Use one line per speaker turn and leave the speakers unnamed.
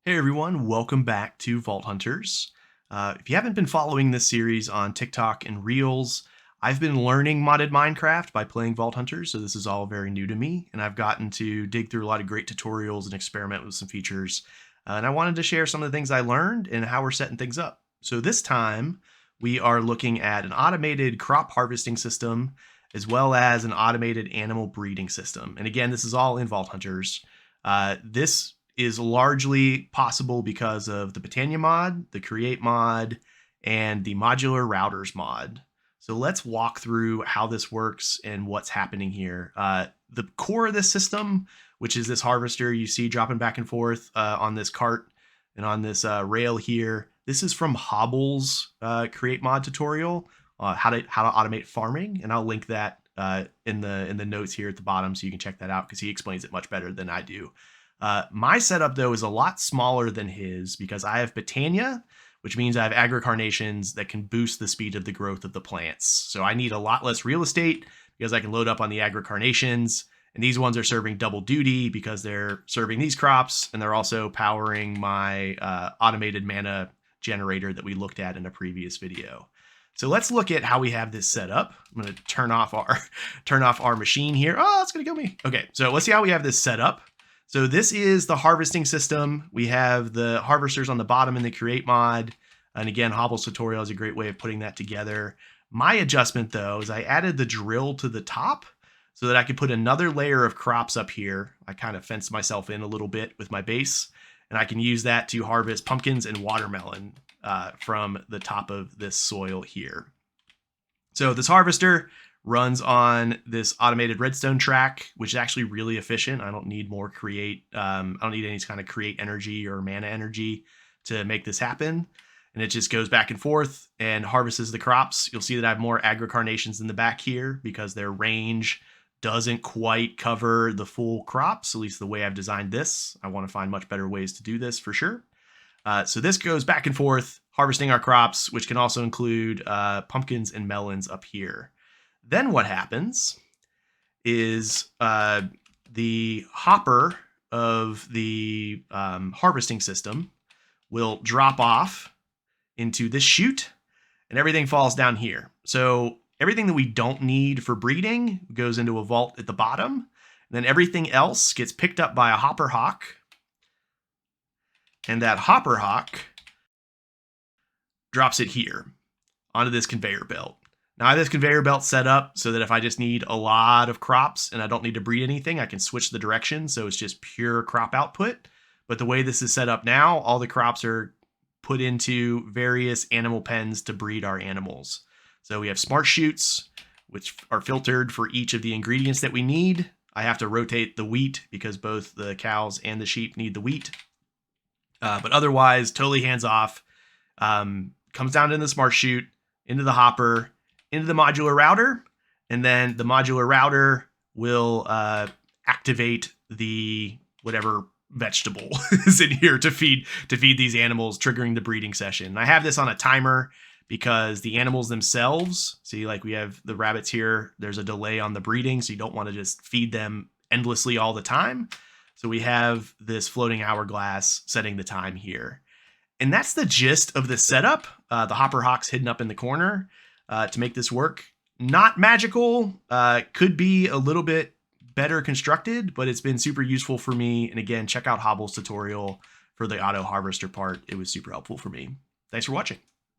Hey everyone, welcome back to Vault Hunters. If you haven't been following this series on TikTok and Reels, I've been learning modded Minecraft by playing Vault Hunters, so this is all very new to me, and I've gotten to dig through a lot of great tutorials and experiment with some features, and I wanted to share some of the things I learned and how we're setting things up. So this time, we are looking at an automated crop harvesting system, as well as an automated animal breeding system. And again, this is all in Vault Hunters. This is largely possible because of the Botania mod, the Create mod, and the Modular Routers mod. So let's walk through how this works and what's happening here. The core of this system, which is this harvester you see dropping back and forth on this cart and on this rail here, this is from Hobble's Create mod tutorial, how to automate farming, and I'll link that in the notes here at the bottom so you can check that out because he explains it much better than I do. My setup, though, is a lot smaller than his because I have Botania, which means I have agri-carnations that can boost the speed of the growth of the plants. So I need a lot less real estate because I can load up on the agri-carnations. And these ones are serving double duty because they're serving these crops and they're also powering my automated mana generator that we looked at in a previous video. So let's look at how we have this set up. I'm going to turn off our machine here. Oh, it's going to kill me. Okay, so let's see how we have this set up. So this is the harvesting system. We have the harvesters on the bottom in the Create mod. And again, Hobble's tutorial is a great way of putting that together. My adjustment, though, is I added the drill to the top so that I could put another layer of crops up here. I kind of fenced myself in a little bit with my base, and I can use that to harvest pumpkins and watermelon from the top of this soil here. So this harvester runs on this automated redstone track, which is actually really efficient. I don't need more create. I don't need any kind of create energy or mana energy to make this happen. And it just goes back and forth and harvests the crops. You'll see that I have more agri-carnations in the back here because their range doesn't quite cover the full crops, at least the way I've designed this. I want to find much better ways to do this for sure. So this goes back and forth, harvesting our crops, which can also include pumpkins and melons up here. Then what happens is the hopper of the harvesting system will drop off into this chute and everything falls down here. So everything that we don't need for breeding goes into a vault at the bottom. And then everything else gets picked up by a hopper hawk. And that hopper hawk drops it here onto this conveyor belt. Now I have this conveyor belt set up so that if I just need a lot of crops and I don't need to breed anything, I can switch the direction. So it's just pure crop output. But the way this is set up now, all the crops are put into various animal pens to breed our animals. So we have smart chutes, which are filtered for each of the ingredients that we need. I have to rotate the wheat because both the cows and the sheep need the wheat. But otherwise, totally hands off. Comes down in the smart chute, into the hopper, into the modular router, and then the modular router will activate the whatever vegetable is in here to feed these animals, triggering the breeding session. I have this on a timer because the animals themselves, see, like we have the rabbits here, there's a delay on the breeding, so you don't want to just feed them endlessly all the time. So we have this floating hourglass setting the time here. And that's the gist of the setup. The hopper hawk's hidden up in the corner to make this work. Not magical, could be a little bit better constructed, but it's been super useful for me. And again, check out Hobble's tutorial for the auto harvester part. It was super helpful for me. Thanks for watching.